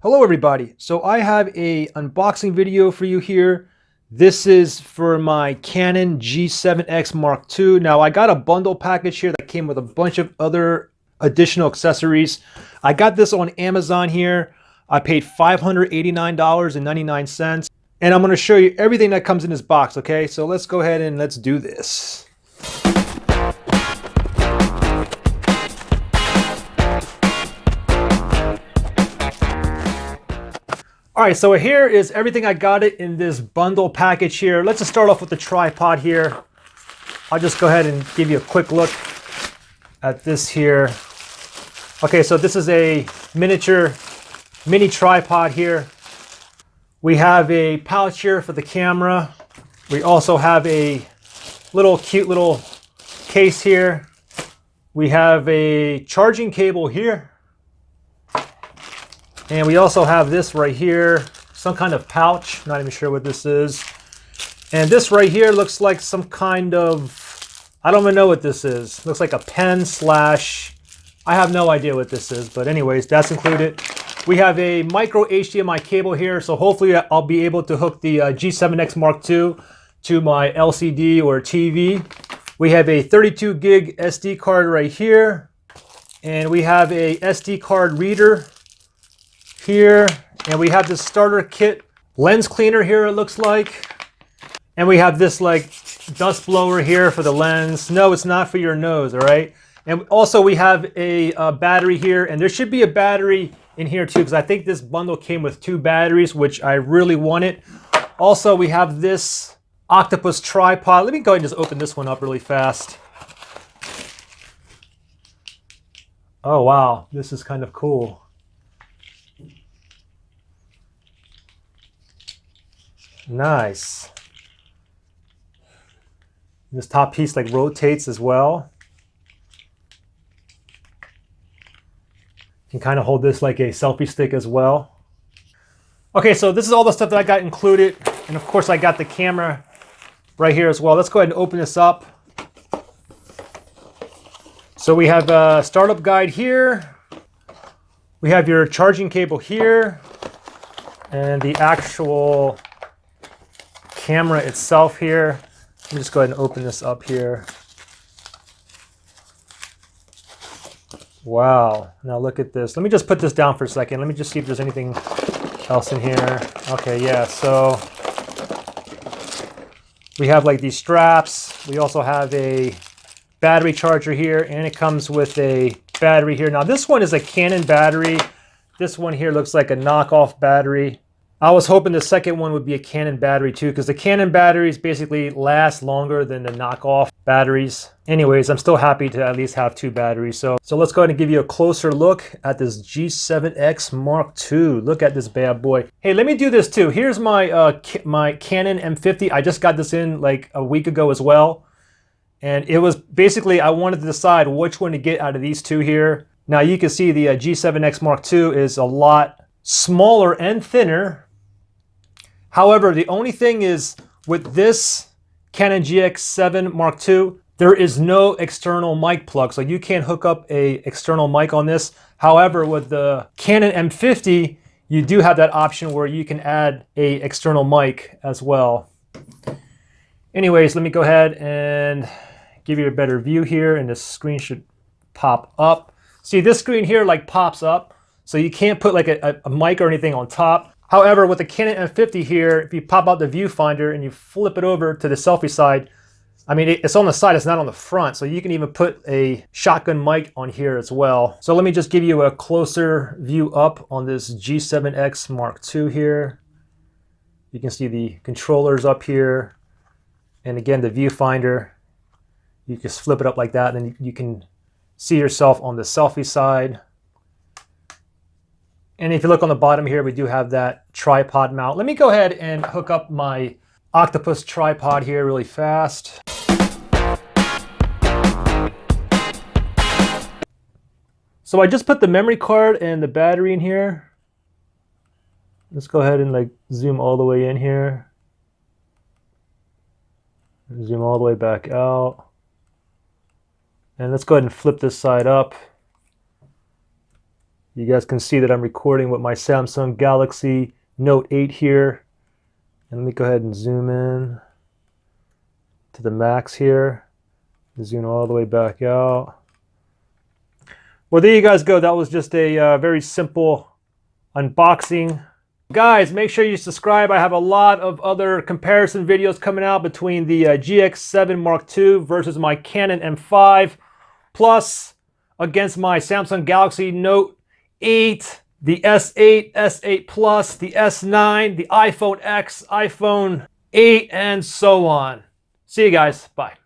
Hello everybody. So I have a unboxing video for you here. This is for my Canon G7X Mark II. Now I got a bundle package here that came with a bunch of other additional accessories. I got this on Amazon here. I paid $589.99 and I'm going to show you everything that comes in this box, okay? So let's go ahead and let's do this. All right, so here is everything I got it in this bundle package here. Let's just start off with the tripod here. I'll just go ahead and give you a quick look at this here. Okay, so this is a miniature mini tripod here. We have a pouch here for the camera. We also have a cute little case here. We have a charging cable here. And we also have this right here, some kind of pouch, not even sure what this is. And this right here looks like some kind of, I don't even know what this is. Looks like a pen slash, I have no idea what this is, but anyways, that's included. We have a micro HDMI cable here, so hopefully I'll be able to hook the G7X Mark II to my LCD or TV. We have a 32 gig SD card right here. And we have a SD card reader here, and we have this starter kit lens cleaner here, it looks like. And we have this like dust blower here for the lens. No, it's not for your nose, all right? And also we have a battery here, and there should be a battery in here too, because I think this bundle came with 2 batteries, which I really wanted. Also, we have this Octopus Tripod. Let me go ahead and just open this one up really fast. Oh wow, this is kind of cool. Nice. This top piece like rotates as well. You can kind of hold this like a selfie stick as well. Okay, so this is all the stuff that I got included. And of course I got the camera right here as well. Let's go ahead and open this up. So we have a startup guide here. We have your charging cable here. And the actual camera itself here. Let me just go ahead and open this up here. Wow, now look at this. Let me just put this down for a second. Let me just see if there's anything else in here. Okay, yeah, so we have like these straps. We also have a battery charger here, and it comes with a battery here. Now this one is a Canon battery. This one here looks like a knockoff battery. I was hoping the second one would be a Canon battery too, because the Canon batteries basically last longer than the knockoff batteries. Anyways, I'm still happy to at least have 2 batteries. So let's go ahead and give you a closer look at this G7X Mark II. Look at this bad boy. Hey, let me do this too. Here's my my Canon M50. I just got this in like a week ago as well. And it was basically, I wanted to decide which one to get out of these 2 here. Now you can see the G7X Mark II is a lot smaller and thinner. However, the only thing is with this Canon GX7 Mark II, there is no external mic plug, so you can't hook up a external mic on this. However, with the Canon M50, you do have that option where you can add a external mic as well. Anyways, let me go ahead and give you a better view here, and the screen should pop up. See, this screen here like pops up, so you can't put like a mic or anything on top. However, with the Canon M50 here, if you pop out the viewfinder and you flip it over to the selfie side, I mean, it's on the side, it's not on the front, so you can even put a shotgun mic on here as well. So let me just give you a closer view up on this G7X Mark II here. You can see the controllers up here. And again, the viewfinder, you just flip it up like that, and then you can see yourself on the selfie side. And if you look on the bottom here, we do have that tripod mount. Let me go ahead and hook up my Octopus Tripod here really fast. So I just put the memory card and the battery in here. Let's go ahead and like zoom all the way in here. Zoom all the way back out. And let's go ahead and flip this side up. You guys can see that I'm recording with my Samsung Galaxy Note 8 here. And let me go ahead and zoom in to the max here. Zoom all the way back out. Well, there you guys go. That was just a very simple unboxing. Guys, make sure you subscribe. I have a lot of other comparison videos coming out between the GX7 Mark II versus my Canon M5, plus against my Samsung Galaxy Note 8, the S8, S8 Plus, the S9, the iPhone X, iPhone 8, and so on. See you guys. Bye.